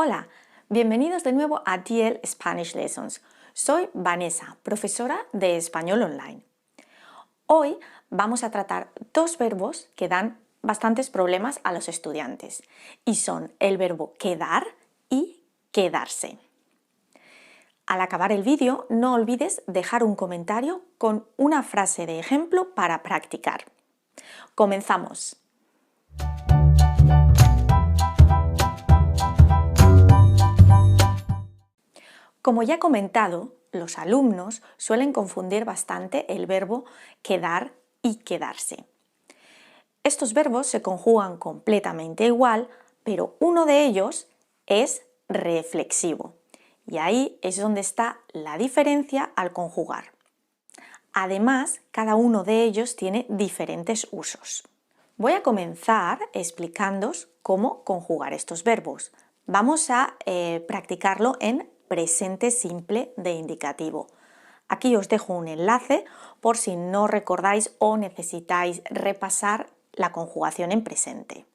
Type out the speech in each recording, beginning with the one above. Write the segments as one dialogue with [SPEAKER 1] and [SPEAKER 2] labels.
[SPEAKER 1] Hola, bienvenidos de nuevo a DL Spanish Lessons. Soy Vanessa, profesora de español online. Hoy vamos a tratar dos verbos que dan bastantes problemas a los estudiantes y son el verbo quedar y quedarse. Al acabar el vídeo, no olvides dejar un comentario con una frase de ejemplo para practicar. ¡Comenzamos! Como ya he comentado, los alumnos suelen confundir bastante el verbo quedar y quedarse. Estos verbos se conjugan completamente igual, pero uno de ellos es reflexivo. Y ahí es donde está la diferencia al conjugar. Además, cada uno de ellos tiene diferentes usos. Voy a comenzar explicándoos cómo conjugar estos verbos. Vamos a practicarlo en presente simple de indicativo. Aquí os dejo un enlace por si no recordáis o necesitáis repasar la conjugación en presente.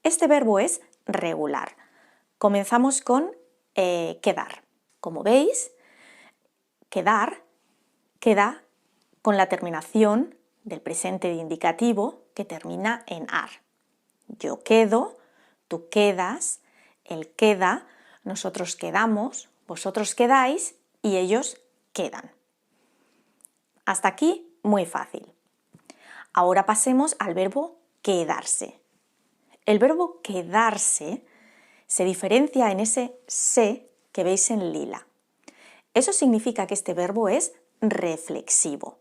[SPEAKER 1] Este verbo es regular. Comenzamos con quedar. Como veis, quedar queda con la terminación del presente de indicativo que termina en ar. Yo quedo, tú quedas, él queda, nosotros quedamos, vosotros quedáis y ellos quedan. Hasta aquí, muy fácil. Ahora pasemos al verbo quedarse. El verbo quedarse se diferencia en ese se que veis en lila. Eso significa que este verbo es reflexivo.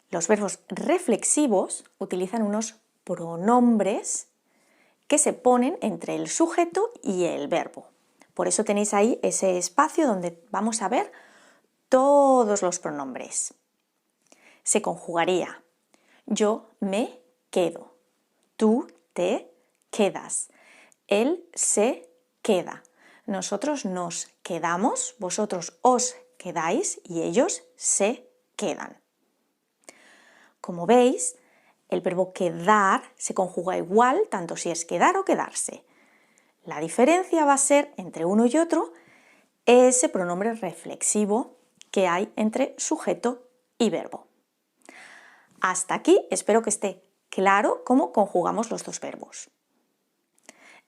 [SPEAKER 1] Los verbos reflexivos utilizan unos pronombres que se ponen entre el sujeto y el verbo. Por eso tenéis ahí ese espacio donde vamos a ver todos los pronombres. Se conjugaría: yo me quedo, tú te quedas, él se queda, nosotros nos quedamos, vosotros os quedáis y ellos se quedan. Como veis, el verbo quedar se conjuga igual tanto si es quedar o quedarse. La diferencia va a ser entre uno y otro ese pronombre reflexivo que hay entre sujeto y verbo. Hasta aquí espero que esté claro cómo conjugamos los dos verbos.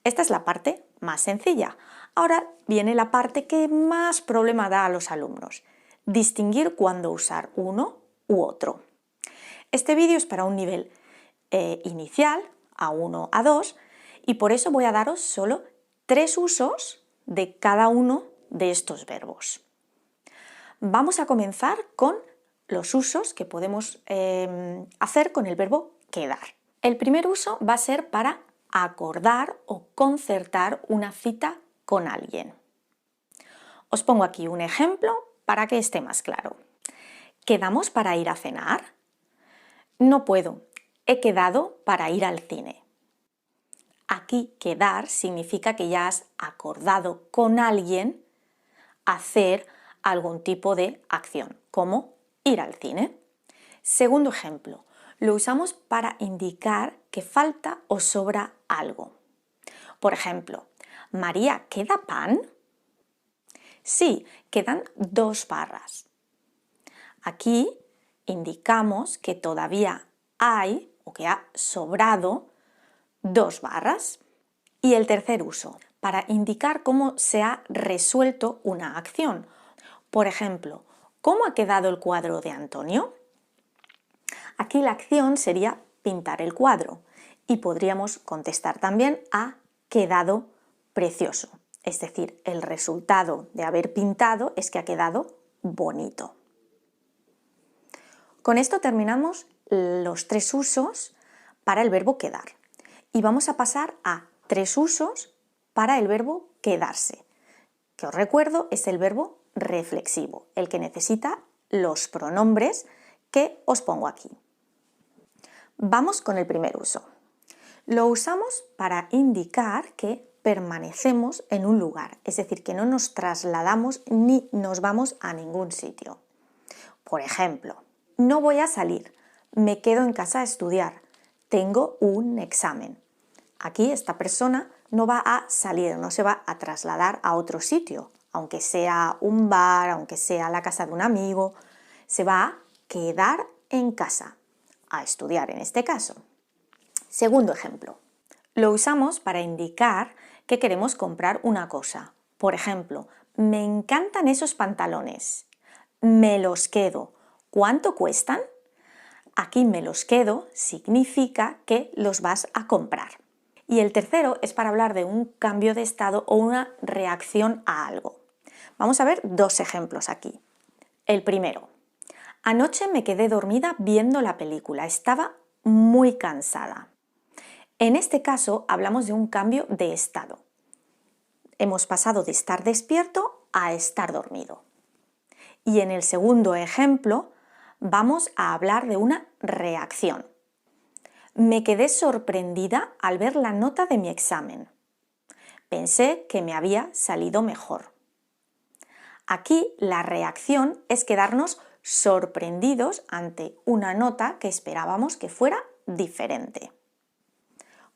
[SPEAKER 1] Esta es la parte más sencilla. Ahora viene la parte que más problema da a los alumnos: distinguir cuándo usar uno u otro. Este vídeo es para un nivel inicial, A1, A2, y por eso voy a daros solo 3 usos de cada uno de estos verbos. Vamos a comenzar con los usos que podemos hacer con el verbo quedar. El primer uso va a ser para acordar o concertar una cita con alguien. Os pongo aquí un ejemplo para que esté más claro. ¿Quedamos para ir a cenar? No puedo, he quedado para ir al cine. Aquí quedar significa que ya has acordado con alguien hacer algún tipo de acción, como ir al cine. Segundo ejemplo, lo usamos para indicar que falta o sobra algo. Por ejemplo, María, ¿queda pan? Sí, quedan 2 barras. Aquí indicamos que todavía hay o que ha sobrado 2 barras. Y el tercer uso, para indicar cómo se ha resuelto una acción. Por ejemplo, ¿cómo ha quedado el cuadro de Antonio? Aquí la acción sería pintar el cuadro y podríamos contestar también ha quedado precioso. Es decir, el resultado de haber pintado es que ha quedado bonito. Con esto terminamos los 3 usos para el verbo quedar y vamos a pasar a 3 usos para el verbo quedarse, que os recuerdo es el verbo reflexivo, el que necesita los pronombres que os pongo aquí. Vamos con el primer uso. Lo usamos para indicar que permanecemos en un lugar, es decir, que no nos trasladamos ni nos vamos a ningún sitio. Por ejemplo, no voy a salir, me quedo en casa a estudiar, tengo un examen. Aquí esta persona no va a salir, no se va a trasladar a otro sitio, aunque sea un bar, aunque sea la casa de un amigo, se va a quedar en casa, a estudiar en este caso. Segundo ejemplo, lo usamos para indicar que queremos comprar una cosa. Por ejemplo, me encantan esos pantalones, me los quedo. ¿Cuánto cuestan? Aquí me los quedo significa que los vas a comprar. Y el tercero es para hablar de un cambio de estado o una reacción a algo. Vamos a ver dos ejemplos aquí. El primero, anoche me quedé dormida viendo la película, estaba muy cansada. En este caso hablamos de un cambio de estado. Hemos pasado de estar despierto a estar dormido. Y en el segundo ejemplo vamos a hablar de una reacción. Me quedé sorprendida al ver la nota de mi examen. Pensé que me había salido mejor. Aquí la reacción es quedarnos sorprendidos ante una nota que esperábamos que fuera diferente.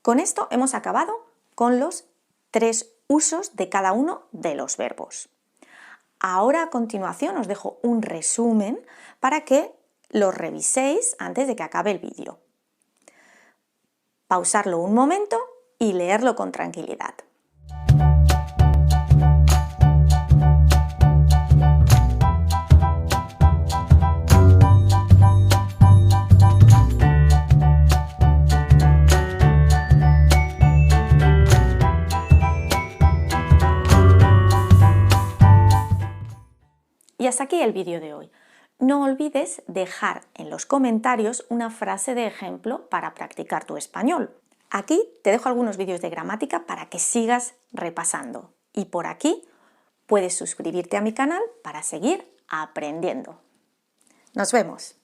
[SPEAKER 1] Con esto hemos acabado con los 3 usos de cada uno de los verbos. Ahora a continuación os dejo un resumen para que lo reviséis antes de que acabe el vídeo. Pausarlo un momento y leerlo con tranquilidad. Y hasta aquí el vídeo de hoy. No olvides dejar en los comentarios una frase de ejemplo para practicar tu español. Aquí te dejo algunos vídeos de gramática para que sigas repasando. Y por aquí puedes suscribirte a mi canal para seguir aprendiendo. ¡Nos vemos!